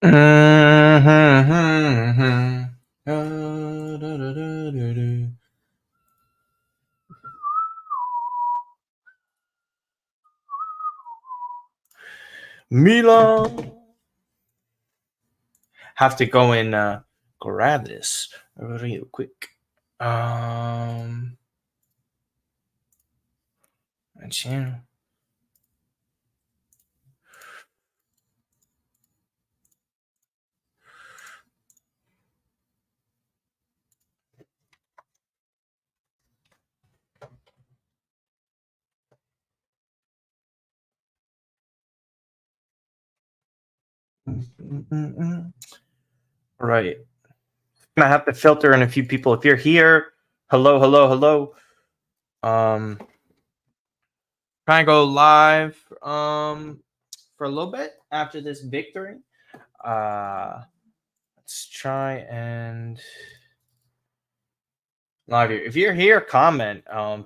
Milan. Have to go and grab this real quick. And yeah. Right. I have to filter in a few people. If you're here, hello, hello, hello. Trying to go live for a little bit after this victory. Let's try and live here. If you're here, comment.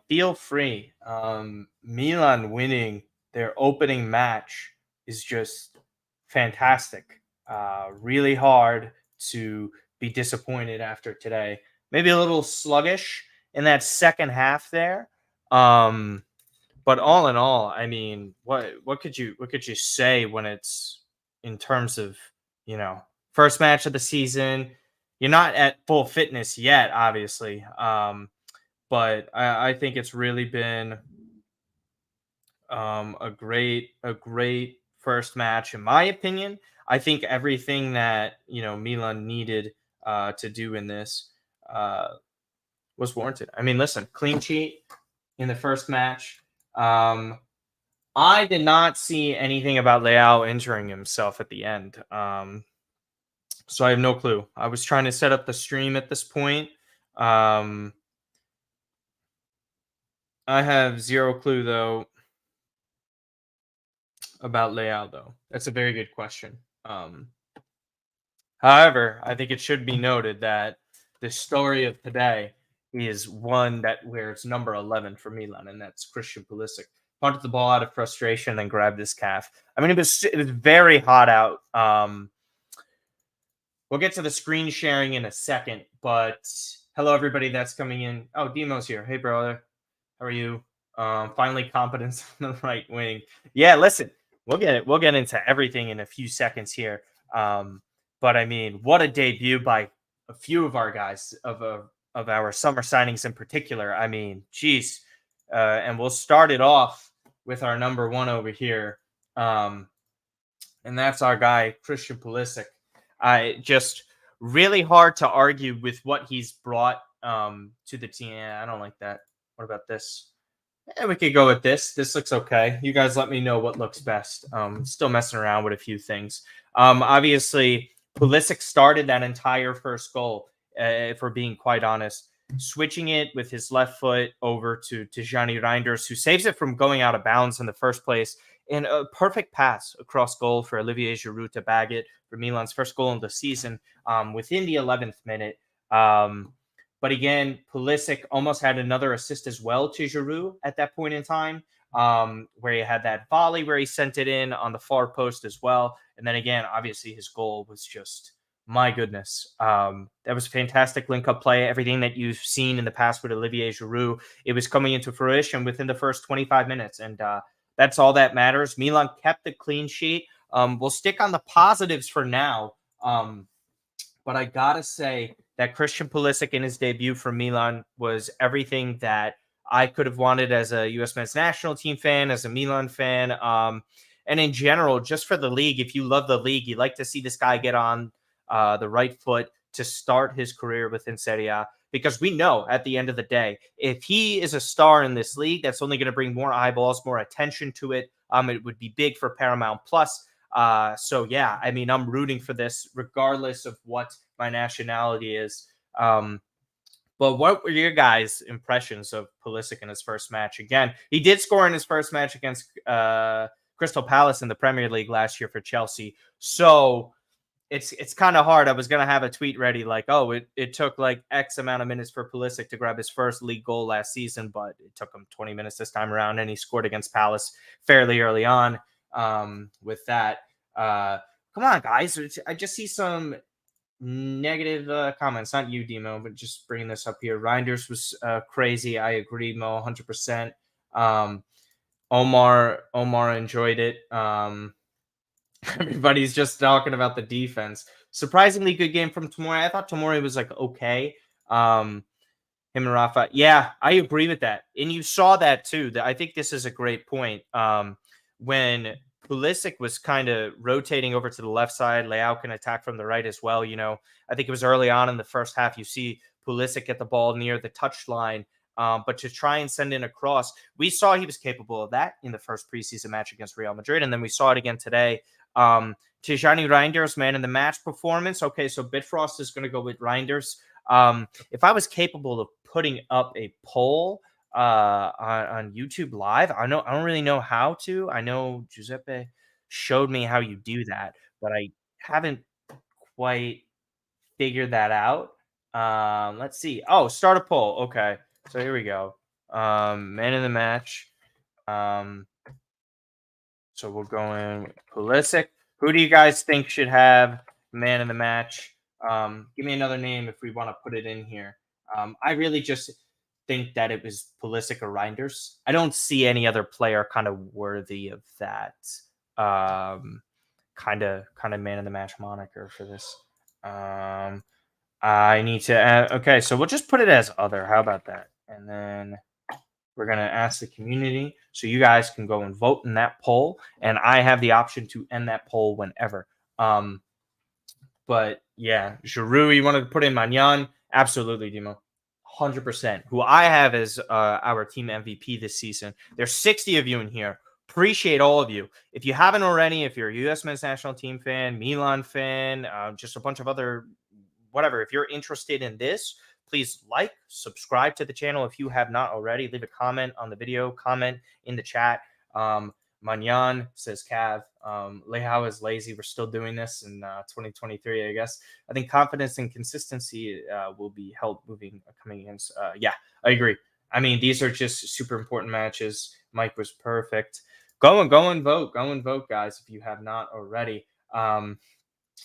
Feel free. Milan winning their opening match is just fantastic. Really hard to be disappointed after today. Maybe a little sluggish in that second half there. But all in all, I mean, what could you say when it's in terms of, first match of the season? You're not at full fitness yet, obviously. But I think it's really been a great first match, in my opinion. I think everything that Milan needed to do in this uh, was warranted. I mean, listen, clean sheet in the first match. I did not see anything about Leao injuring himself at the end. So I have no clue. I was trying to set up the stream at this point. I have zero clue, though, about Leao, though. That's a very good question. However, I think it should be noted that the story of today is one where it's number 11 for Milan, and that's Christian Pulisic. Punted the ball out of frustration and grabbed his calf. I mean, it was very hot out. We'll get to the screen sharing in a second, but hello, everybody that's coming in. Oh, Demo's here. Hey, brother. How are you? Finally, competence on the right wing. Yeah, listen, we'll get into everything in a few seconds here. But I mean, what a debut by a few of our guys of our summer signings in particular. I mean, geez. And we'll start it off with our number one over here. And that's our guy, Christian Pulisic. I just really hard to argue with what he's brought to the team. Yeah, I don't like that. What about this? Yeah, we could go with this. This looks okay. You guys let me know what looks best. Still messing around with a few things. Obviously, Pulisic started that entire first goal, if we're being quite honest, switching it with his left foot over to Gianni Reinders, who saves it from going out of bounds in the first place. And a perfect pass across goal for Olivier Giroud to bag it for Milan's first goal of the season within the 11th minute. But again, Pulisic almost had another assist as well to Giroud at that point in time, where he had that volley where he sent it in on the far post as well. And then again, obviously his goal was just, my goodness. That was fantastic link-up play. Everything that you've seen in the past with Olivier Giroud, it was coming into fruition within the first 25 minutes. And that's all that matters. Milan kept the clean sheet. We'll stick on the positives for now. But I got to say that Christian Pulisic in his debut for Milan was everything that I could have wanted as a U.S. men's national team fan, as a Milan fan, and in general, just for the league. If you love the league, you like to see this guy get on the right foot to start his career within Serie A, because we know at the end of the day, if he is a star in this league, that's only going to bring more eyeballs, more attention to it. It would be big for Paramount Plus. So yeah, I mean, I'm rooting for this regardless of what my nationality is. But what were your guys' impressions of Pulisic in his first match? Again, he did score in his first match against Crystal Palace in the Premier League last year for Chelsea. So it's kind of hard. I was going to have a tweet ready like, oh, it took like X amount of minutes for Pulisic to grab his first league goal last season, but it took him 20 minutes this time around, and he scored against Palace fairly early on with that. Come on, guys. I just see some negative comments. Not you, Demo, but just bringing this up here. Reinders was crazy. I agree, Mo, 100%. Omar enjoyed it. Everybody's just talking about the defense. Surprisingly good game from Tomori. I thought Tomori was like okay. Him and Rafa. Yeah, I agree with that. And you saw that too. I think this is a great point. When Pulisic was kind of rotating over to the left side, Leao can attack from the right as well. I think it was early on in the first half. You see Pulisic get the ball near the touchline, but to try and send in a cross, we saw he was capable of that in the first preseason match against Real Madrid, and then we saw it again today. Tijani Reinders, man in the match performance. Okay, so Bitfrost is going to go with Reinders. If I was capable of putting up a poll on YouTube Live, I don't really know how to. I know Giuseppe showed me how you do that, but I haven't quite figured that out. Let's see. Oh, start a poll. Okay, so here we go. Man in the match. So we'll go in with Pulisic. Who do you guys think should have man in the match? Give me another name if we want to put it in here. I really just think that it was Pulisic or Reinders. I don't see any other player kind of worthy of that kind of man in the match moniker for this. I need to add, okay, so we'll just put it as other. How about that? And then we're going to ask the community so you guys can go and vote in that poll. And I have the option to end that poll whenever. But yeah, Giroud, you want to put in Magnan? Absolutely, Dimo. 100%. Who I have as our team MVP this season. There's 60 of you in here. Appreciate all of you. If you haven't already, if you're a U.S. men's national team fan, Milan fan, just a bunch of other whatever, if you're interested in this, please like, subscribe to the channel if you have not already. Leave a comment on the video, comment in the chat. Magnan says Cav. Leao is lazy. We're still doing this in 2023, I guess. I think confidence and consistency will be helped coming against. Yeah, I agree. I mean, these are just super important matches. Mike was perfect. Go and vote. Go and vote, guys, if you have not already.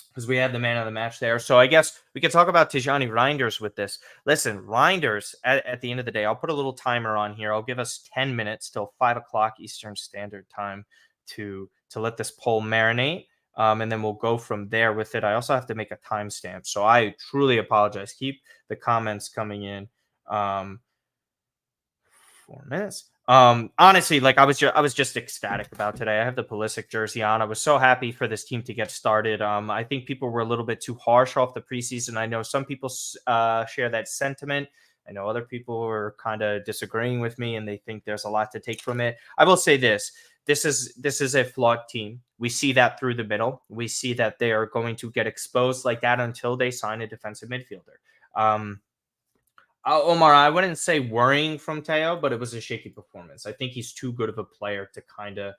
Because we had the man of the match there. So I guess we could talk about Tijani Reinders with this. Listen, Reinders, at the end of the day, I'll put a little timer on here. I'll give us 10 minutes till 5 o'clock Eastern Standard Time to let this poll marinate. And then we'll go from there with it. I also have to make a timestamp. So I truly apologize. Keep the comments coming in. 4 minutes. Honestly, like I was just ecstatic about today. I have the Pulisic jersey on. I was so happy for this team to get started. I think people were a little bit too harsh off the preseason. I know some people share that sentiment. I know other people are kind of disagreeing with me and they think there's a lot to take from it. I will say this. This is a flawed team. We see that through the middle. We see that they are going to get exposed like that until they sign a defensive midfielder. Omar, I wouldn't say worrying from Teo, but it was a shaky performance. I think he's too good of a player to kind of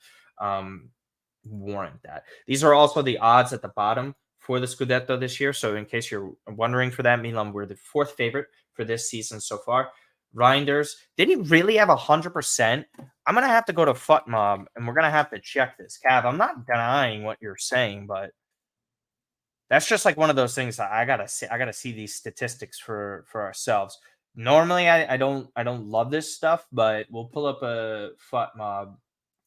warrant that. These are also the odds at the bottom for the Scudetto this year. So in case you're wondering for that, Milan, we're the 4th favorite for this season so far. Reinders, did he really have 100%? I'm going to have to go to FUTMob, and we're going to have to check this. Cav, I'm not denying what you're saying, but that's just like one of those things that I gotta see these statistics for ourselves. Normally, I don't love this stuff, but we'll pull up a FUTMob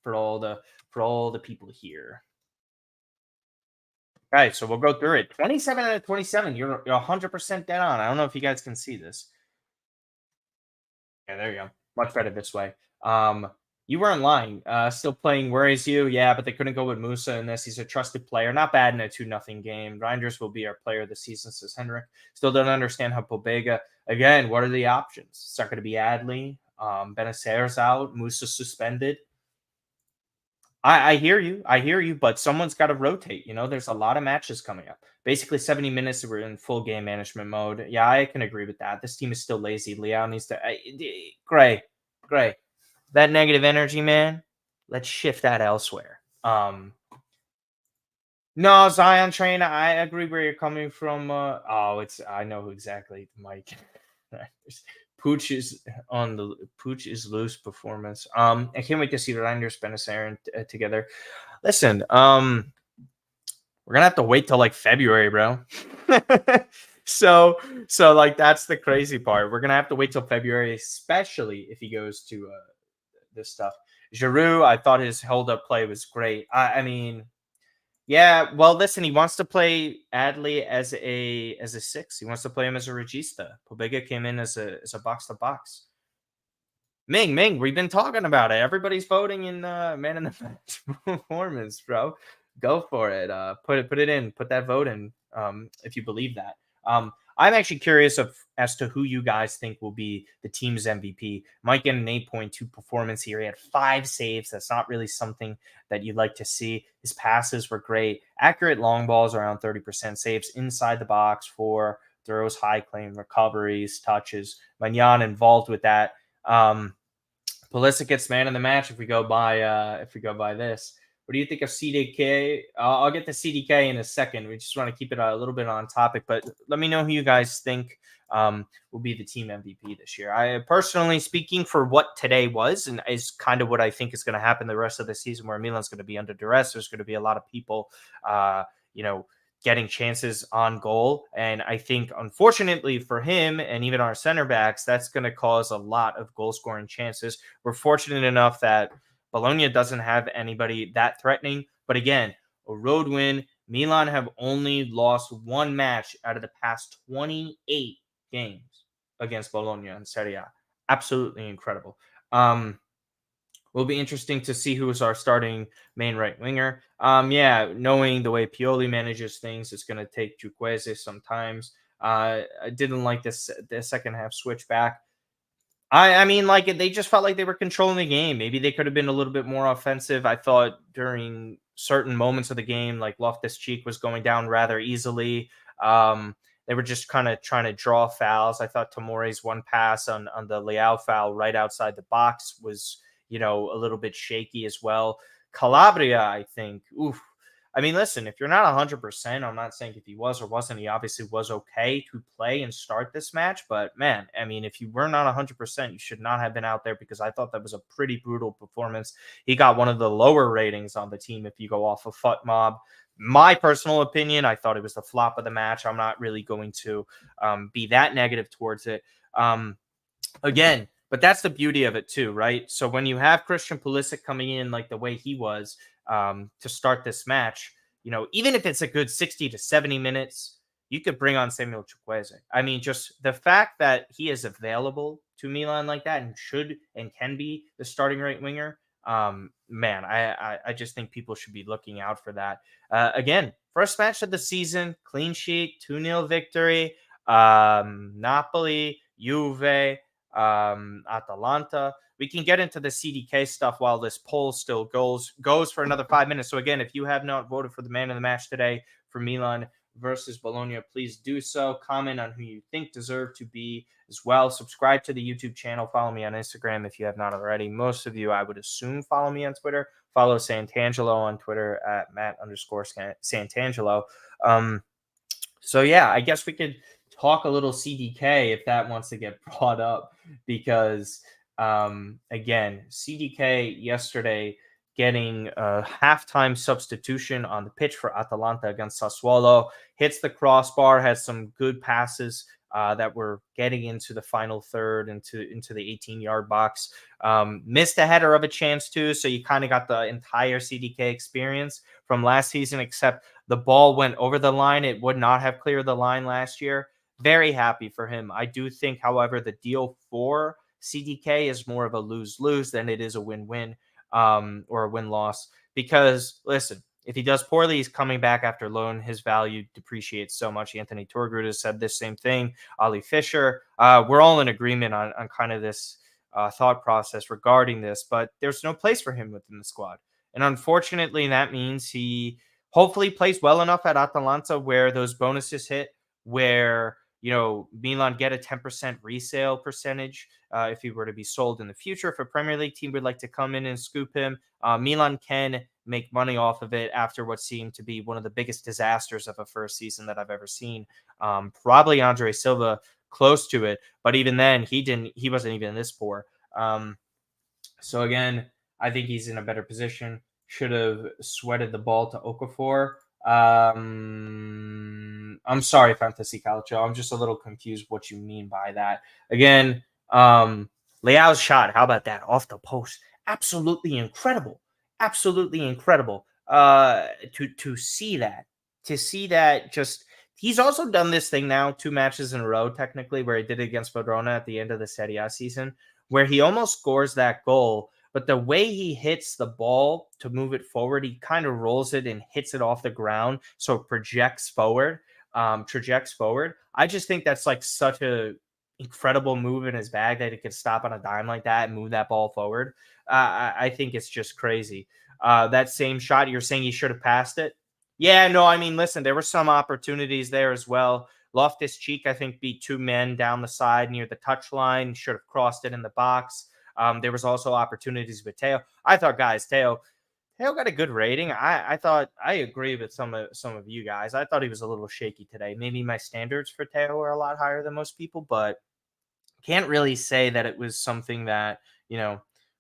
for all the people here. All right, so we'll go through it. 27 out of 27. You're 100% dead on. I don't know if you guys can see this. Yeah, there you go. Much better this way. You weren't lying. Still playing worries you. Yeah, but they couldn't go with Musa in this. He's a trusted player. Not bad in a 2-0 game. Reinders will be our player of the season, says Henrik. Still don't understand how Pobega. Again, what are the options? It's not going to be Adley. Benacer's out. Musa suspended. I hear you, but someone's got to rotate. There's a lot of matches coming up. Basically, 70 minutes, we're in full game management mode. Yeah, I can agree with that. This team is still lazy. Leao needs to... Gray. That negative energy, man, let's shift that elsewhere. No, Zion train, I agree where you're coming from. I know exactly, Mike. Pooch is loose performance. I can't wait to see Reinders, Benacer together. Listen, we're gonna have to wait till like February, bro. so so like that's the crazy part. We're gonna have to wait till February, especially if he goes to this stuff. Giroud, I thought his hold up play was great. I mean, yeah. Well, listen, he wants to play Adley as a six. He wants to play him as a regista. Pobega came in as a box to box. Ming, we've been talking about it. Everybody's voting in man in the match performance, bro. Go for it. Put it in. Put that vote in. If you believe that. I'm actually curious as to who you guys think will be the team's MVP. Might get an 8.2 performance here. He had 5 saves. That's not really something that you'd like to see. His passes were great. Accurate long balls, around 30%. Saves inside the box, 4 throws, high claim, recoveries, touches. Magnan involved with that. Pulisic gets man of the match if we go by this. What do you think of CDK? I'll get to CDK in a second. We just want to keep it a little bit on topic, but let me know who you guys think will be the team MVP this year. I personally speaking, for what today was and is kind of what I think is going to happen the rest of the season, where Milan's going to be under duress. There's going to be a lot of people, you know, getting chances on goal. And I think, unfortunately for him and even our center backs, that's going to cause a lot of goal scoring chances. We're fortunate enough that Bologna doesn't have anybody that threatening. But again, a road win. Milan have only lost 1 match out of the past 28 games against Bologna in Serie A. Absolutely incredible. Will be interesting to see who is our starting main right winger. Yeah, knowing the way Pioli manages things, it's going to take Chukwueze sometimes. I didn't like the second half switch back. I mean, like they just felt like they were controlling the game. Maybe they could have been a little bit more offensive. I thought during certain moments of the game, like Loftus-Cheek was going down rather easily. They were just kind of trying to draw fouls. I thought Tomore's one pass on the Leao foul right outside the box was, a little bit shaky as well. Calabria, I think, oof. I mean, listen, if you're not 100%, I'm not saying if he was or wasn't, he obviously was okay to play and start this match. But man, I mean, if you were not 100%, you should not have been out there, because I thought that was a pretty brutal performance. He got one of the lower ratings on the team if you go off of FUTMob. My personal opinion, I thought it was the flop of the match. I'm not really going to be that negative towards it. Again, but that's the beauty of it too, right? So when you have Christian Pulisic coming in like the way he was to start this match, even if it's a good 60 to 70 minutes, you could bring on Samuel Chukwueze. I mean, just the fact that he is available to Milan like that and should and can be the starting right winger, man, I just think people should be looking out for that. Again, first match of the season, clean sheet, 2-0 victory. Napoli, Juve, Atalanta. We can get into the CDK stuff while this poll still goes for another 5 minutes. So again, if you have not voted for the man of the match today for Milan versus Bologna, please do so. Comment on who you think deserve to be as well. Subscribe to the YouTube channel. Follow me on Instagram if you have not already. Most of you, I would assume, follow me on Twitter. Follow Santangelo on Twitter at Matt_Santangelo. So yeah, I guess we could talk a little CDK if that wants to get brought up, because again, CDK yesterday getting a halftime substitution on the pitch for Atalanta against Sassuolo, hits the crossbar, has some good passes that were getting into the final third, into the 18-yard box. Missed a header of a chance too, so you kind of got the entire CDK experience from last season, except the ball went over the line. It would not have cleared the line last year. Very happy for him. I do think, however, the deal for CDK is more of a lose-lose than it is a win-win or a win-loss. Because, listen, if he does poorly, he's coming back after loan. His value depreciates so much. Anthony Torgruda has said this same thing. Ali Fisher. We're all in agreement on kind of this thought process regarding this, but there's no place for him within the squad. And unfortunately, that means he hopefully plays well enough at Atalanta where those bonuses hit, where Milan get a 10% resale percentage if he were to be sold in the future. If a Premier League team would like to come in and scoop him, Milan can make money off of it after what seemed to be one of the biggest disasters of a first season that I've ever seen. Probably Andre Silva close to it, but even then he wasn't even this poor. So again, I think he's in a better position. Should have sweated the ball to Okafor. I'm sorry, Fantasy Calcio. I'm just a little confused what you mean by that. Again, Leao's shot. How about that? Off the post. Absolutely incredible. Absolutely incredible. To see that. To see that just he's also done this thing now 2 matches in a row, technically, where he did it against Bologna at the end of the Serie A season, where he almost scores that goal. But the way he hits the ball to move it forward, he kind of rolls it and hits it off the ground, so it projects forward, trajects forward. I just think that's like such a incredible move in his bag that he could stop on a dime like that and move that ball forward. I think it's just crazy. That same shot, you're saying he should have passed it? Yeah, no, I mean, listen, there were some opportunities there as well. Loftus-Cheek, I think, beat 2 men down the side near the touchline, should have crossed it in the box. There was also opportunities with Teo. I thought, guys, Teo got a good rating. I thought I agree with some of you guys. I thought he was a little shaky today. Maybe my standards for Teo are a lot higher than most people, but can't really say that it was something that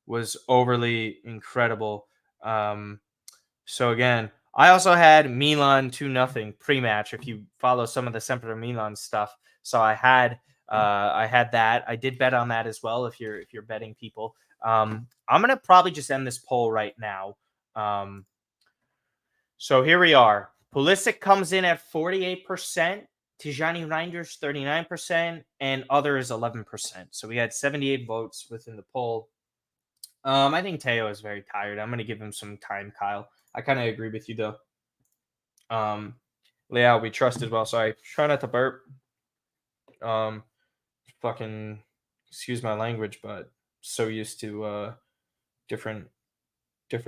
was overly incredible. So again, I also had Milan 2-0 pre-match. If you follow some of the Sempre Milan stuff, so I had that. I did bet on that as well. If you're betting people, I'm gonna probably just end this poll right now. So here we are. Pulisic comes in at 48%. Tijani Reinders 39%, and others 11%. So we had 78 votes within the poll. I think Teo is very tired. I'm going to give him some time, Kyle. I kind of agree with you, though. Leao, we trust as well. Sorry, try not to burp. Fucking, excuse my language, but so used to different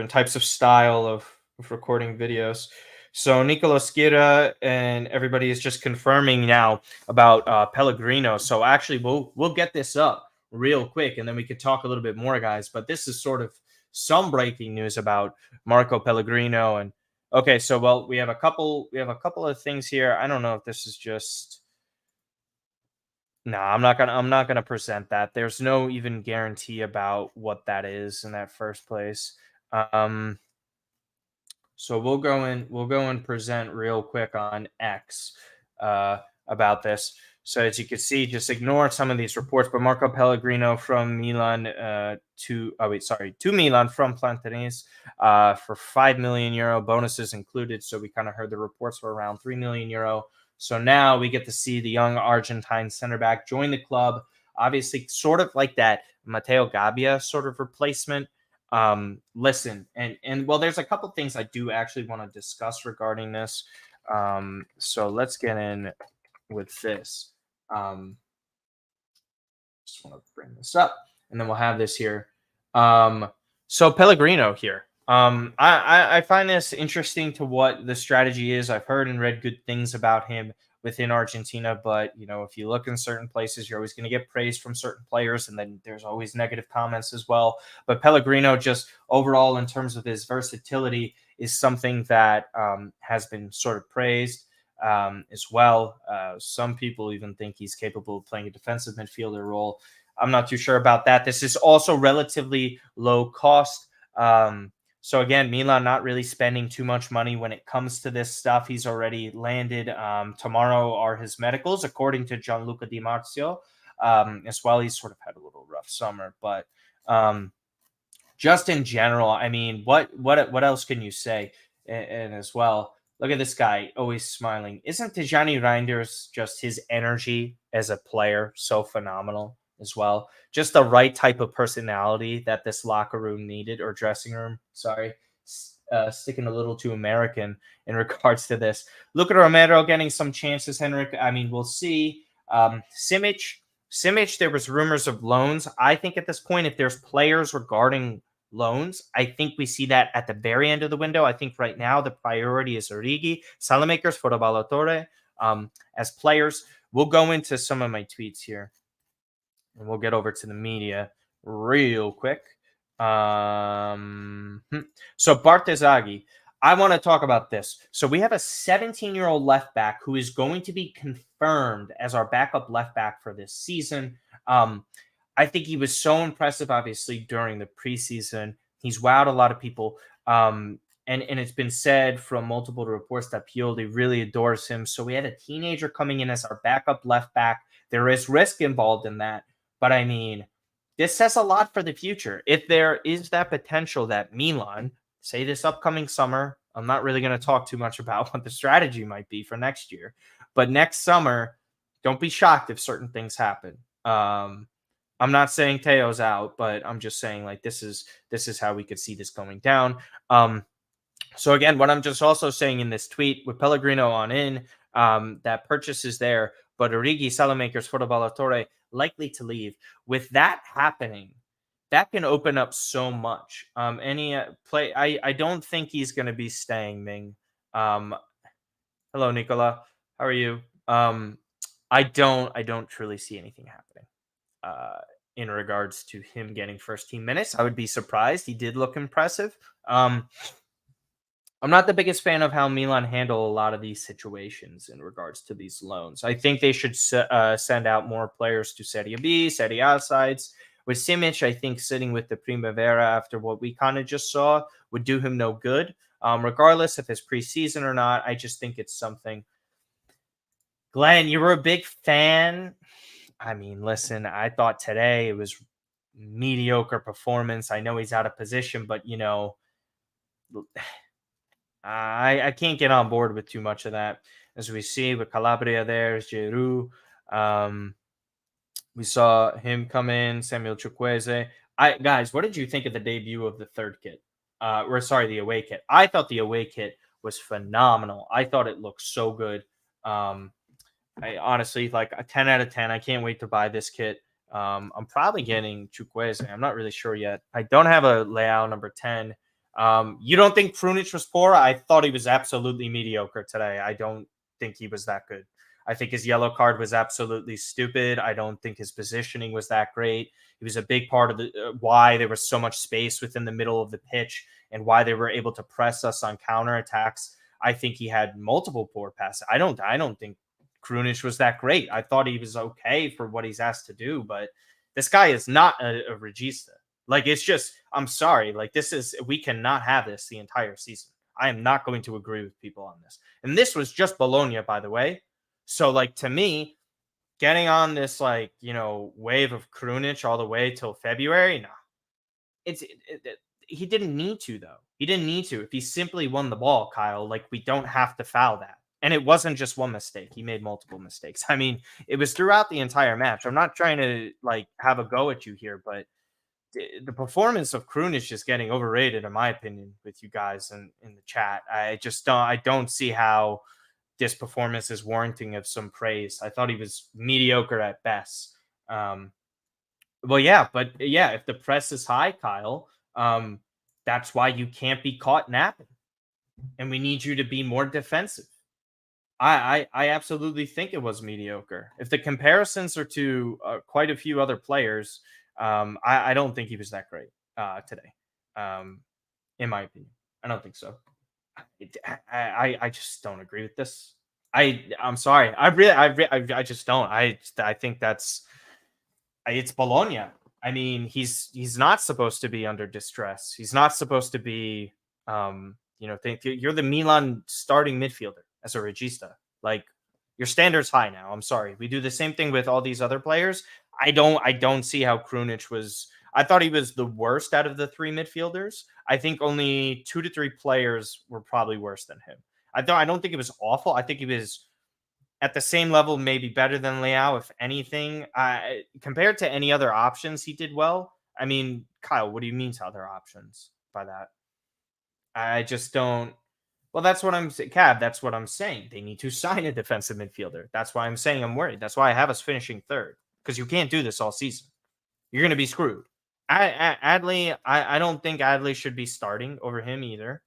types of style of recording videos. So Nicolas Gira and everybody is just confirming now about Pellegrino. So actually, we'll get this up real quick, and then we could talk a little bit more, guys. But this is sort of some breaking news about Marco Pellegrino. And okay, so well, we have a couple of things here. I don't know if this is just. No, I'm not gonna present that. There's no even guarantee about what that is in that first place. So we'll go and present real quick on X about this. So as you can see, just ignore some of these reports. But Marco Pellegrino from Milan to Milan from Plantanes for €5 million, bonuses included. So we kind of heard the reports were around €3 million. So now we get to see the young Argentine center back join the club. Obviously, sort of like that Matteo Gabbia sort of replacement. Listen, and well, there's a couple things I do actually want to discuss regarding this. So let's get in with this. Just want to bring this up, and then we'll have this here. So Pellegrino here. I find this interesting to what the strategy is. I've heard and read good things about him within Argentina, but if you look in certain places, you're always going to get praise from certain players, and then there's always negative comments as well. But Pellegrino, just overall in terms of his versatility, is something that has been sort of praised as well. Some people even think he's capable of playing a defensive midfielder role. I'm not too sure about that. This is also relatively low cost. So again, Milan not really spending too much money when it comes to this stuff. He's already landed. Tomorrow are his medicals, according to Gianluca Di Marzio. As well, he's sort of had a little rough summer, but just in general, I mean, what else can you say? And as well, look at this guy, always smiling. Isn't Tijani Reinders just his energy as a player so phenomenal as well? Just the right type of personality that this locker room needed, or dressing room. Sorry, sticking a little too American in regards to this. Look at Romero getting some chances, Henrik. I mean, we'll see. Simic, there was rumors of loans. I think at this point, if there's players regarding loans, I think we see that at the very end of the window. I think right now the priority is Origi, Saelemaekers, Fotoballatore as players. We'll go into some of my tweets here, and we'll get over to the media real quick. So Bartezaghi, I want to talk about this. So we have a 17-year-old left back who is going to be confirmed as our backup left back for this season. I think he was so impressive, obviously, during the preseason. He's wowed a lot of people. and it's been said from multiple reports that Pioli really adores him. So we had a teenager coming in as our backup left back. There is risk involved in that, but I mean, this says a lot for the future. If there is that potential that Milan, say this upcoming summer, I'm not really going to talk too much about what the strategy might be for next year, but next summer, don't be shocked if certain things happen. I'm not saying Teo's out, but I'm just saying like this is how we could see this going down. So again, what I'm just also saying in this tweet with Pellegrino on in, that purchase is there, but Origi, Saelemaekers, Fotoballatore likely to leave. With that happening, that can open up so much. Any play, I don't think he's going to be staying. Ming, hello Nicola, how are you? I don't truly see anything happening. In regards to him getting first team minutes, I would be surprised. He did look impressive. I'm not the biggest fan of how Milan handle a lot of these situations in regards to these loans. I think they should send out more players to Serie B, Serie A sides. With Simic, I think sitting with the Primavera after what we kind of just saw would do him no good. Regardless if it's preseason or not, I just think it's something. Glenn, you were a big fan. I mean, listen, I thought today it was mediocre performance. I know he's out of position, but you know, I can't get on board with too much of that. As we see with Calabria, there's Giroud. We saw him come in, Samuel Chukwueze. Guys, what did you think of the debut of the third kit? The away kit. I thought the away kit was phenomenal. I thought it looked so good. I honestly like a 10 out of 10. I can't wait to buy this kit. I'm probably getting Chukwueze. I'm not really sure yet. I don't have a Leao number 10. You don't think Krunic was poor? I thought he was absolutely mediocre today. I don't think he was that good. I think his yellow card was absolutely stupid. I don't think his positioning was that great. He was a big part of the why there was so much space within the middle of the pitch and why they were able to press us on counterattacks. I think he had multiple poor passes. I don't think Krunic was that great. I thought he was okay for what he's asked to do, but this guy is not a regista. Like, it's just, I'm sorry. Like, we cannot have this the entire season. I am not going to agree with people on this. And this was just Bologna, by the way. So, like, to me, getting on this, like, you know, wave of Krunic all the way till February, no. He didn't need to, though. He didn't need to. If he simply won the ball, Kyle, like, we don't have to foul that. And it wasn't just one mistake. He made multiple mistakes. I mean, it was throughout the entire match. I'm not trying to, like, have a go at you here, but the performance of Krunic is getting overrated, in my opinion, with you guys in the chat. I don't see how this performance is warranting of some praise. I thought he was mediocre at best. But yeah, if the press is high, Kyle, that's why you can't be caught napping. And we need you to be more defensive. I absolutely think it was mediocre. If the comparisons are to quite a few other players, I don't think he was that great today. In my opinion, I don't think so. I just don't agree with this. I'm sorry. I just don't. I think it's Bologna. I mean, he's not supposed to be under distress. He's not supposed to be. You're the Milan starting midfielder as a regista. Like, your standard's high now. I'm sorry. We do the same thing with all these other players. I don't see how Krunic was. I thought he was the worst out of the three midfielders. I think only 2 to 3 players were probably worse than him. I don't think it was awful. I think he was at the same level, maybe better than Leao, if anything. Compared to any other options, he did well. I mean, Kyle, what do you mean to other options by that? I just don't. Well, that's what I'm saying. Cab, that's what I'm saying. They need to sign a defensive midfielder. That's why I'm saying I'm worried. That's why I have us finishing third. Because you can't do this all season. You're going to be screwed. Adley, I don't think Adley should be starting over him either.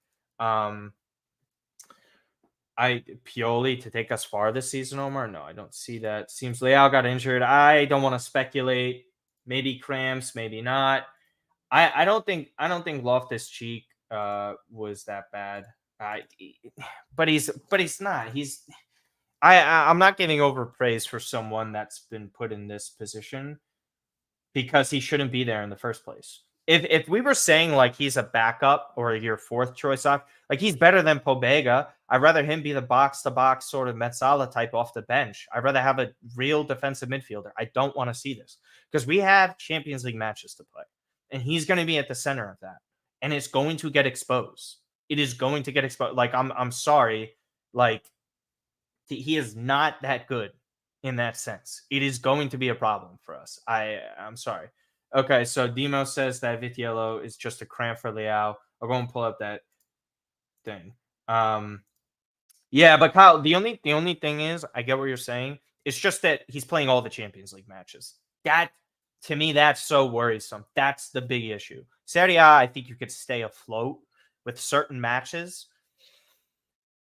Pioli to take us far this season, Omar? No, I don't see that. Seems Leao got injured. I don't want to speculate. Maybe cramps, maybe not. I don't think Loftus-Cheek was that bad. But he's not. I'm not giving over praise for someone that's been put in this position because he shouldn't be there in the first place. if we were saying like he's a backup or your fourth choice off, like he's better than Pobega. I'd rather him be the box to box sort of Metzala type off the bench. I'd rather have a real defensive midfielder. I don't want to see this because we have Champions League matches to play, and he's going to be at the center of that, and it's going to get exposed. It is going to get exposed. Like I'm sorry, like he is not that good in that sense. It is going to be a problem for us. I'm sorry. Okay, so Demo says that Vitiello is just a cramp for Leao. I'll go and pull up that thing. Yeah, but Kyle, the only thing is, I get what you're saying. It's just that he's playing all the Champions League matches. That to me, that's so worrisome. That's the big issue. Serie A, I think you could stay afloat with certain matches.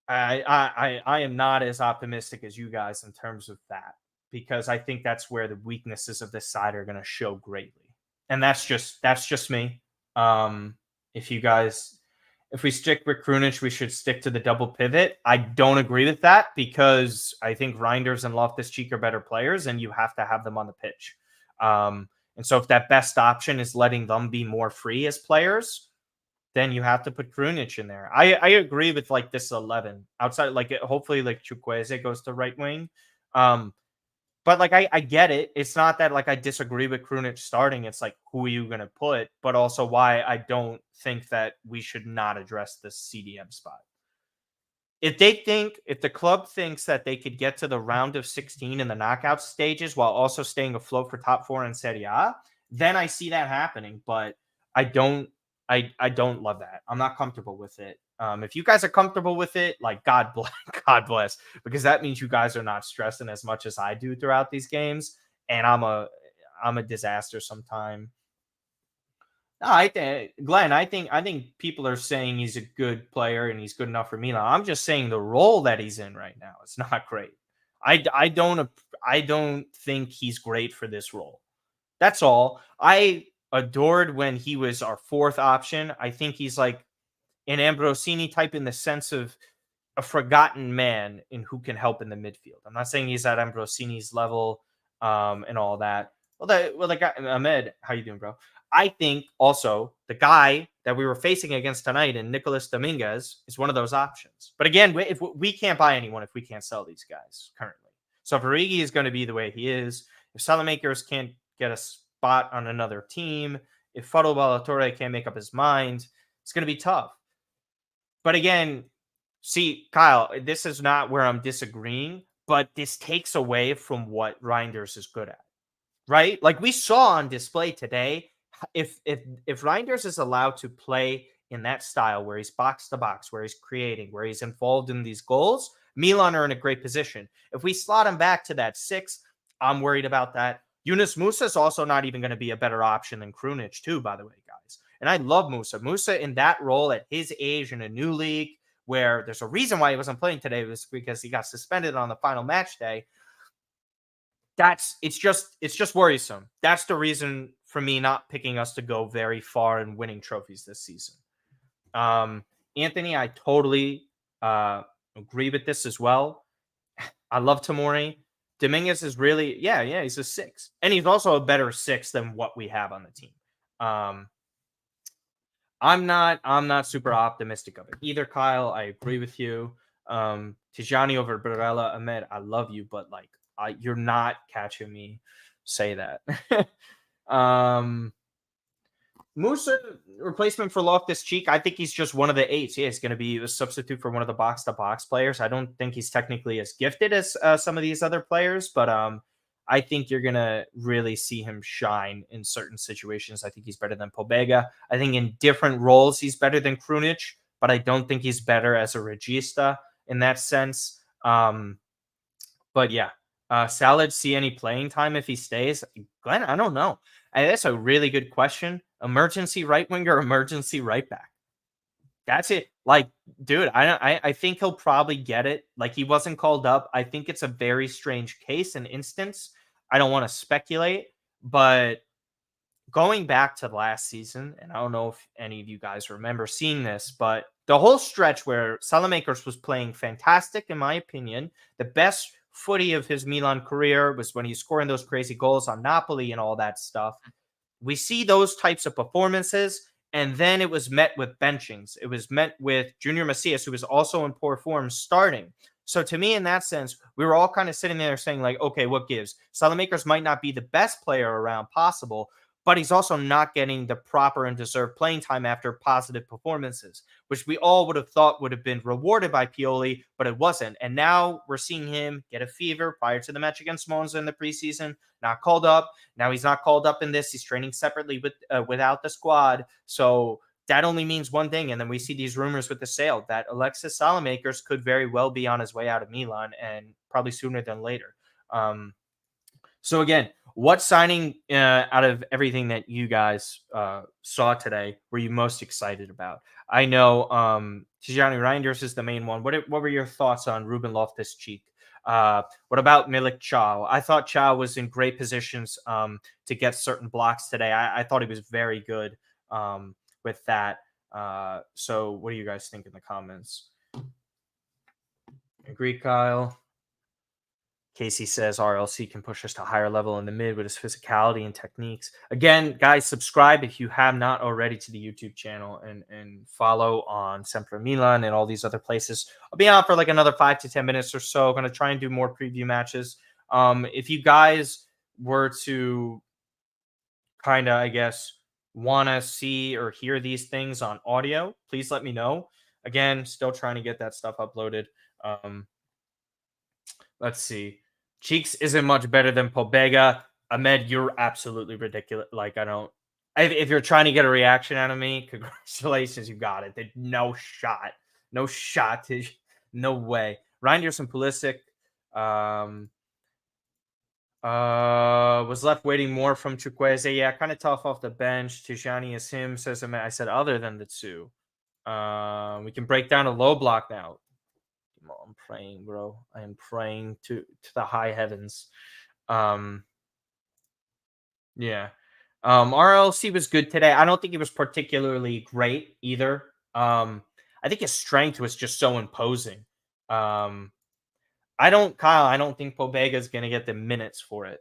I am not as optimistic as you guys in terms of that because I think that's where the weaknesses of this side are going to show greatly. And that's just me. If we stick with Krunic, we should stick to the double pivot. I don't agree with that because I think Reinders and Loftus-Cheek are better players, and you have to have them on the pitch. And so if that best option is letting them be more free as players, then you have to put Krunic in there. I agree with like this 11 outside, like hopefully like Chukwueze goes to right wing. But like I get it. It's not that like I disagree with Krunic starting. It's like who are you going to put, but also why I don't think that we should not address the CDM spot. If the club thinks that they could get to the round of 16 in the knockout stages while also staying afloat for top 4 in Serie A, then I see that happening. But I don't love that. I'm not comfortable with it. If you guys are comfortable with it, like God bless, because that means you guys are not stressing as much as I do throughout these games, and I'm a disaster sometime. No, Glenn, I think people are saying he's a good player and he's good enough for Milan. I'm just saying the role that he's in right now is not great. I don't think he's great for this role. That's all. I adored when he was our fourth option. I think he's like an Ambrosini type in the sense of a forgotten man in who can help in the midfield. I'm not saying he's at Ambrosini's level and all that. The guy Ahmed, how you doing, bro? I think also the guy that we were facing against tonight in Nicolas Dominguez is one of those options. But again, if we can't buy anyone if we can't sell these guys currently. So if Origi is going to be the way he is, if Saelemaekers can't get a spot on another team, if Fado Ballatore can't make up his mind, it's going to be tough. But again, see, Kyle, this is not where I'm disagreeing, but this takes away from what Reinders is good at, right? Like we saw on display today, if Reinders is allowed to play in that style where he's box to box, where he's creating, where he's involved in these goals, Milan are in a great position. If we slot him back to that 6, I'm worried about that. Yunus Musa is also not even going to be a better option than Krunic too, by the way, guys. And I love Musa. Musa in that role at his age in a new league where there's a reason why he wasn't playing today was because he got suspended on the final match day. It's just worrisome. That's the reason for me not picking us to go very far and winning trophies this season. Anthony, I totally agree with this as well. I love Tomori. Dominguez is really, yeah, he's a 6. And he's also a better 6 than what we have on the team. I'm not super optimistic of it either, Kyle. I agree with you. Tijani over Barella, Ahmed, I love you, but like you're not catching me say that. Musa replacement for Loftus-Cheek. I think he's just one of the 8s. Yeah, he's going to be a substitute for one of the box-to-box players. I don't think he's technically as gifted as some of these other players, but I think you're going to really see him shine in certain situations. I think he's better than Pobega. I think in different roles, he's better than Krunic, but I don't think he's better as a regista in that sense. But yeah, Salad, see any playing time if he stays? Glenn, I don't know. That's a really good question. Emergency right winger, emergency right back. That's it. Like, dude, I think he'll probably get it. Like, he wasn't called up. I think it's a very strange case and instance. I don't want to speculate, but going back to last season, and I don't know if any of you guys remember seeing this, but the whole stretch where Saelemaekers was playing fantastic, in my opinion, the best footy of his Milan career was when he's scoring those crazy goals on Napoli and all that stuff. we see those types of performances, and then it was met with benchings. It was met with Junior Macias, who was also in poor form, starting. So to me, in that sense, we were all kind of sitting there saying, like, okay, what gives? Saelemaekers might not be the best player around possible, but he's also not getting the proper and deserved playing time after positive performances, which we all would have thought would have been rewarded by Pioli, but it wasn't. And now we're seeing him get a fever prior to the match against Monza in the preseason, not called up. Now he's not called up in this. He's training separately without the squad. So that only means one thing. And then we see these rumors with the sale that Alexis Saelemaekers could very well be on his way out of Milan, and probably sooner than later. So again, what signing out of everything that you guys saw today were you most excited about? I know Tijani Reinders is the main one. What were your thoughts on Ruben Loftus-Cheek? What about Milik Chow? I thought Chow was in great positions to get certain blocks today. I thought he was very good with that. So what do you guys think in the comments? Agree, Kyle? Casey says RLC can push us to a higher level in the mid with his physicality and techniques. Again, guys, subscribe if you have not already to the YouTube channel, and follow on Sempre Milan and all these other places. I'll be on for like another 5 to 10 minutes or so. I'm going to try and do more preview matches. If you guys were to kind of, I guess, want to see or hear these things on audio, please let me know. Again, still trying to get that stuff uploaded. Let's see. Cheeks isn't much better than Pobega. Ahmed, you're absolutely ridiculous. Like, if you're trying to get a reaction out of me, congratulations, you got it. No shot. No shot. No way. Reinders and Pulisic was left waiting more from Chukwueze. Yeah, kind of tough off the bench. Tijani is him, says Ahmed. I said other than the two. We can break down a low block now. I'm praying, bro. I am praying to the high heavens. Yeah. RLC was good today. I don't think he was particularly great either. I think his strength was just so imposing. Kyle, I don't think Pobega is going to get the minutes for it.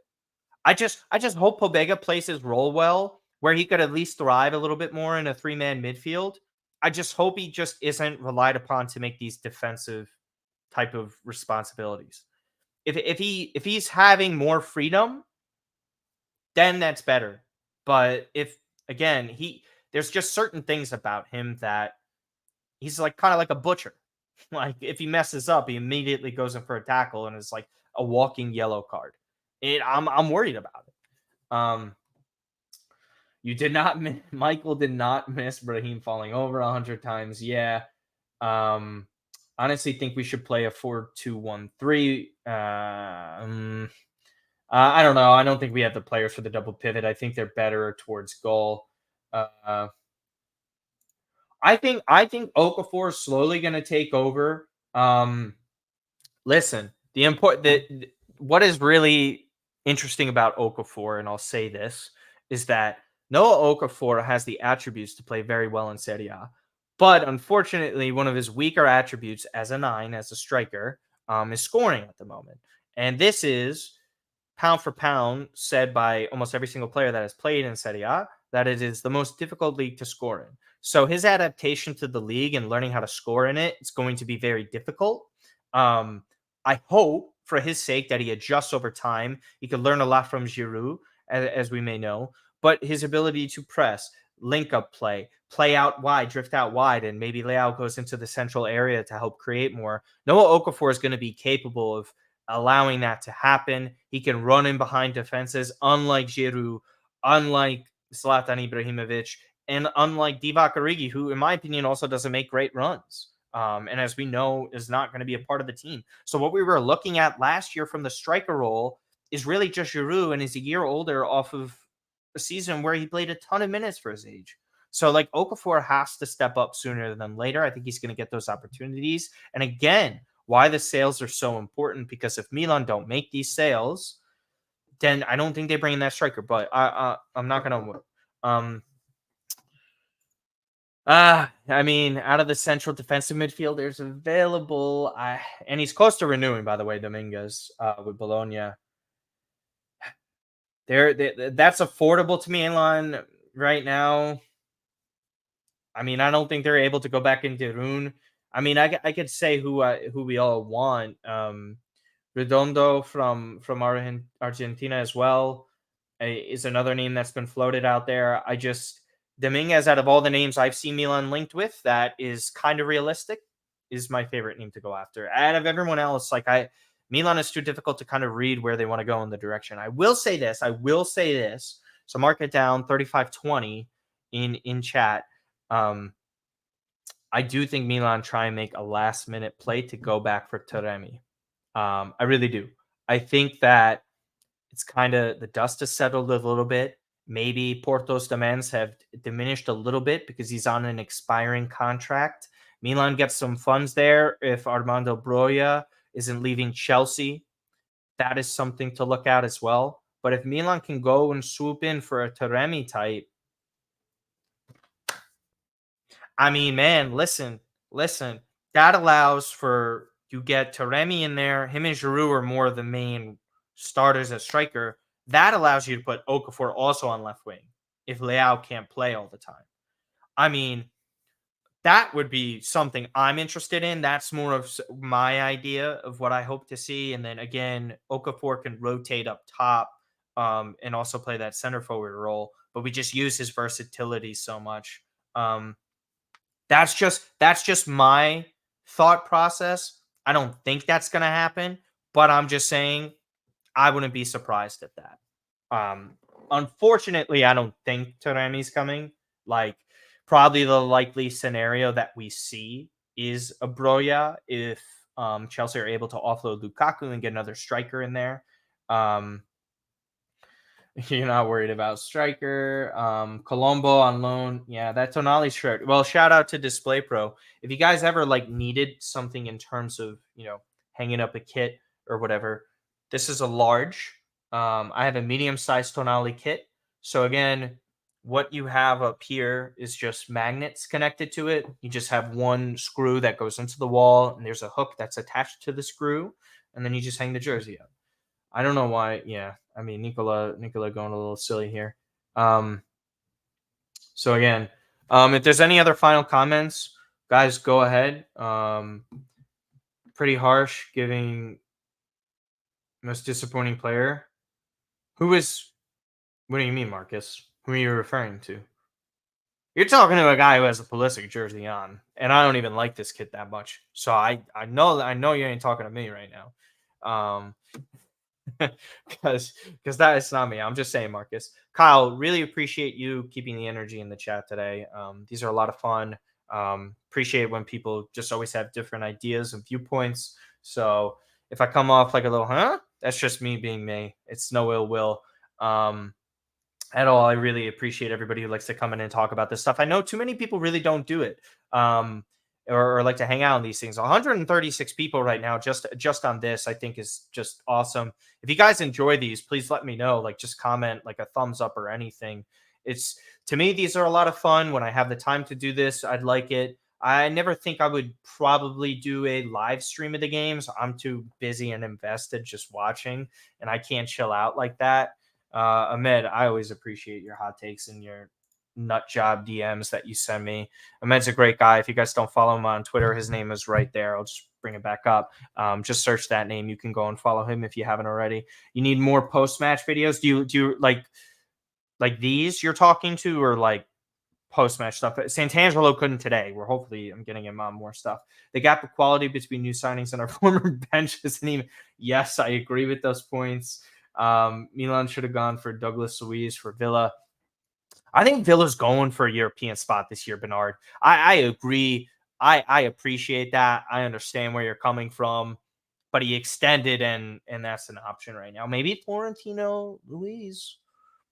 I just hope Pobega plays his role well, where he could at least thrive a little bit more in a 3-man midfield. I just hope he just isn't relied upon to make these defensive type of responsibilities. If he's having more freedom, then that's better. But if, again, there's just certain things about him that he's like kind of like a butcher. Like, if he messes up, he immediately goes in for a tackle, and it's like a walking yellow card. I'm worried about it. You did not Michael did not miss Brahim falling over 100 times. Yeah. Honestly think we should play a 4-2-1-3. I don't know. I don't think we have the players for the double pivot. I think they're better towards goal. I think Okafor is slowly going to take over. Listen, what is really interesting about Okafor, and I'll say this, is that Noah Okafor has the attributes to play very well in Serie A. But unfortunately, one of his weaker attributes as a 9, as a striker, is scoring at the moment. And this is, pound for pound, said by almost every single player that has played in Serie A, that it is the most difficult league to score in. So his adaptation to the league and learning how to score in it is going to be very difficult. I hope, for his sake, that he adjusts over time. He could learn a lot from Giroud, as we may know. But his ability to press, link up play out wide, drift out wide, and maybe Leao goes into the central area to help create more. Noah Okafor is going to be capable of allowing that to happen. He can run in behind defenses, unlike Giroud, unlike Zlatan Ibrahimovic, and unlike Divock Origi, who, in my opinion, also doesn't make great runs. And as we know, is not going to be a part of the team. So what we were looking at last year from the striker role is really just Giroud, and is a year older off of a season where he played a ton of minutes for his age. So, like, Okafor has to step up sooner than later. I think he's going to get those opportunities. And again, why the sales are so important, because if Milan don't make these sales, then I don't think they bring in that striker. But I'm not going to. I mean, out of the central defensive midfielders available, and he's close to renewing, by the way, Dominguez with Bologna. That's affordable to Milan right now. I mean, I don't think they're able to go back into Rune. I mean, I could say who we all want. Redondo from Argentina as well is another name that's been floated out there. Dominguez, out of all the names I've seen Milan linked with, that is kind of realistic, is my favorite name to go after. Out of everyone else, Milan is too difficult to kind of read where they want to go in the direction. I will say this. So mark it down, 35-20 in chat. I do think Milan try and make a last minute play to go back for Taremi. I really do. I think that it's kind of the dust has settled a little bit. Maybe Porto's demands have diminished a little bit because he's on an expiring contract. Milan gets some funds there if Armando Broja isn't leaving Chelsea. That is something to look at as well. But if Milan can go and swoop in for a Taremi type, I mean, man, listen. That allows for you get Taremi in there. Him and Giroud are more of the main starters as striker. That allows you to put Okafor also on left wing if Leao can't play all the time. I mean, that would be something I'm interested in. That's more of my idea of what I hope to see. And then again, Okafor can rotate up top and also play that center forward role. But we just use his versatility so much. That's just my thought process. I don't think that's going to happen, but I'm just saying I wouldn't be surprised at that. Unfortunately, I don't think Taremi's coming. Probably the likely scenario that we see is a Broja if Chelsea are able to offload Lukaku and get another striker in there. You're not worried about striker. Colombo on loan. Yeah, that Tonali shirt. Well, shout out to Display Pro. If you guys ever needed something in terms of, hanging up a kit or whatever, this is a large. I have a medium-sized Tonali kit. So again, what you have up here is just magnets connected to it. You just have one screw that goes into the wall, and there's a hook that's attached to the screw, and then you just hang the jersey up. I don't know why. Yeah, I mean, Nicola going a little silly here. So again, if there's any other final comments, guys, go ahead. Pretty harsh giving most disappointing player. What do you mean, Marcus? Who are you referring to? You're talking to a guy who has a Pulisic jersey on, and I don't even like this kid that much. So I know you ain't talking to me right now. Because that is not me. I'm just saying, Marcus. Kyle, really appreciate you keeping the energy in the chat today. These are a lot of fun. Appreciate when people just always have different ideas and viewpoints. So if I come off like a little, that's just me being me. It's no ill will at all. I really appreciate everybody who likes to come in and talk about this stuff. I know too many people really don't do it. Or like to hang out on these things. 136 people right now just on this, I think, is just awesome. If you guys enjoy these, please let me know. Just comment a thumbs up or anything. It's, to me, these are a lot of fun. When I have the time to do this, I'd like it. I never think I would probably do a live stream of the games. I'm too busy and invested just watching, and I can't chill out like that. Ahmed, I always appreciate your hot takes and your nut job DMs that you send me. Ahmed's a great guy. If you guys don't follow him on Twitter, his name is right there. I'll just bring it back up. Just search that name. You can go and follow him if you haven't already. You need more post-match videos? Do you like these you're talking to, or post-match stuff? Santangelo couldn't today. Hopefully I'm getting him on more stuff. The gap of quality between new signings and our former bench isn't even. Yes, I agree with those points. Milan should have gone for Douglas Luiz for Villa. I think Villa's going for a European spot this year, Bernard. I agree. I appreciate that. I understand where you're coming from, but he extended, and that's an option right now. Maybe Florentino Luis,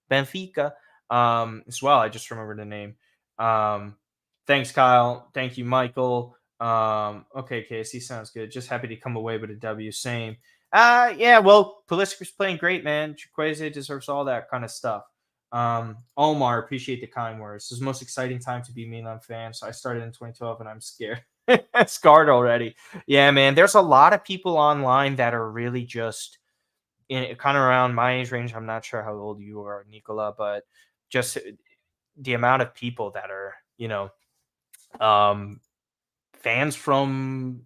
Benfica, as well. I just remembered the name. Thanks, Kyle. Thank you, Michael. Okay, KSC sounds good. Just happy to come away with a W. Same. Yeah, well, Pulisic was playing great, man. Chukwueze deserves all that kind of stuff. Omar, appreciate the kind words. This is the most exciting time to be a Milan fan. So I started in 2012 and I'm scared. Scarred already. Yeah, man. There's a lot of people online that are really just in kind of around my age range. I'm not sure how old you are, Nicola, but just the amount of people that are, um, fans from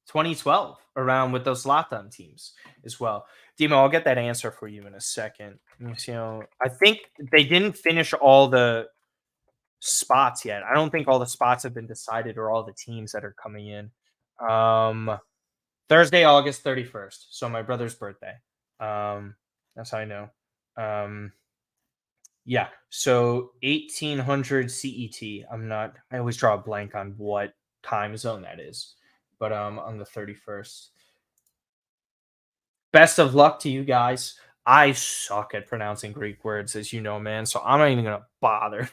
2012 around with those Zlatan teams as well. Demo, I'll get that answer for you in a second. I think they didn't finish all the spots yet. I don't think all the spots have been decided or all the teams that are coming in. Thursday, August 31st. So my brother's birthday. That's how I know. Yeah. So 1800 CET. I always draw a blank on what time zone that is. But on the 31st. Best of luck to you guys. I suck at pronouncing Greek words, as you know, man. So I'm not even gonna bother.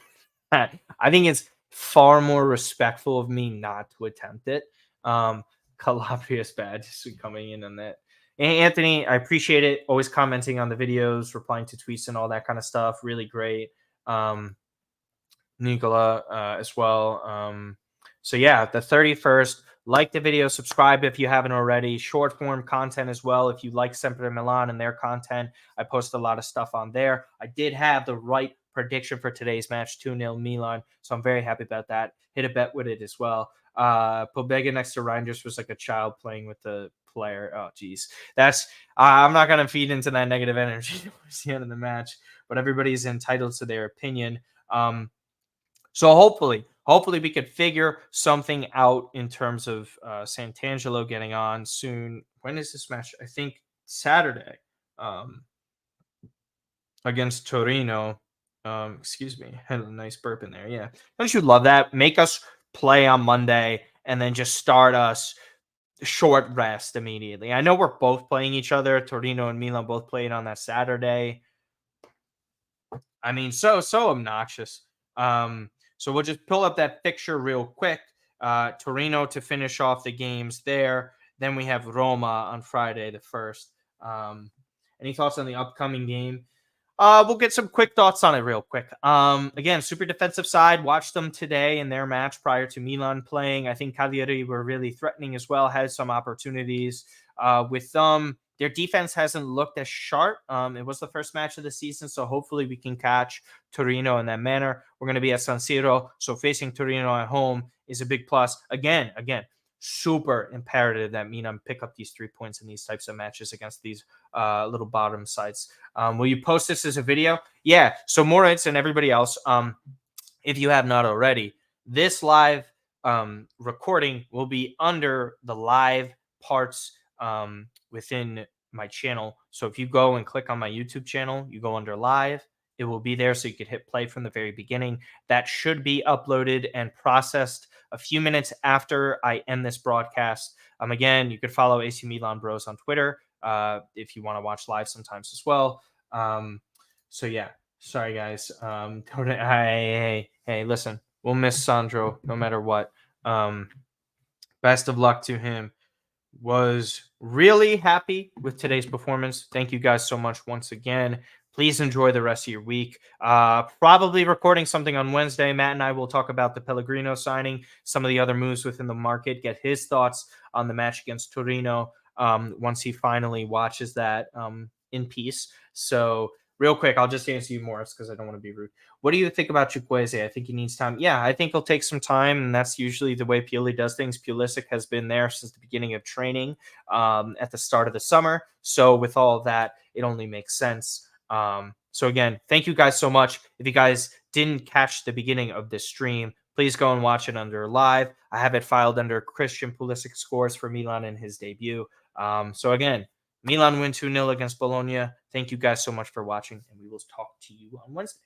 I think it's far more respectful of me not to attempt it. Calabria's bad just coming in on that. Anthony, I appreciate it. Always commenting on the videos, replying to tweets and all that kind of stuff. Really great. Nicola as well. So yeah, the 31st. Like the video, subscribe if you haven't already. Short form content as well. If you like Sempre Milan and their content, I post a lot of stuff on there. I did have the right prediction for today's match, 2-0 Milan. So I'm very happy about that. Hit a bet with it as well. Pobega next to Rangers was like a child playing with the player. Oh, geez. That's I'm not going to feed into that negative energy towards the end of the match, but everybody's entitled to their opinion. So hopefully we could figure something out in terms of Santangelo getting on soon. When is this match? I think Saturday against Torino. Excuse me. Had a nice burp in there. Yeah. Don't you love that? Make us play on Monday and then just start us short rest immediately. I know we're both playing each other. Torino and Milan both played on that Saturday. I mean, so obnoxious. So we'll just pull up that fixture real quick. Torino to finish off the games there. Then we have Roma on Friday the 1st. Any thoughts on the upcoming game? We'll get some quick thoughts on it real quick. Again, super defensive side. Watched them today in their match prior to Milan playing. I think Cagliari were really threatening as well. Had some opportunities with them. Their defense hasn't looked as sharp. It was the first match of the season, so hopefully we can catch Torino in that manner. We're going to be at San Siro, so facing Torino at home is a big plus. Again, super imperative that Milan pick up these 3 points in these types of matches against these little bottom sides. Will you post this as a video? Yeah. So Moritz and everybody else, if you have not already, this live recording will be under the live parts within my channel. So if you go and click on my YouTube channel, you go under live, it will be there so you could hit play from the very beginning. That should be uploaded and processed a few minutes after I end this broadcast. Again, you could follow AC Milan Bros on Twitter if you want to watch live sometimes as well. So yeah, sorry guys. Hey, listen, we'll miss Sandro no matter what. Best of luck to him. Was really happy with today's performance. Thank you guys so much once again. Please enjoy the rest of your week. Probably recording something on Wednesday. Matt and I will talk about the Pellegrino signing, some of the other moves within the market, get his thoughts on the match against Torino once he finally watches that in peace. So real quick, I'll just answer you, Morris, because I don't want to be rude. What do you think about Chukwueze? I think he needs time. Yeah, I think he'll take some time, and that's usually the way Pioli does things. Pulisic has been there since the beginning of training at the start of the summer. So with all of that, it only makes sense. So again, thank you guys so much. If you guys didn't catch the beginning of this stream, please go and watch it under live. I have it filed under Christian Pulisic scores for Milan in his debut. So again, Milan win 2-0 against Bologna. Thank you guys so much for watching, and we will talk to you on Wednesday.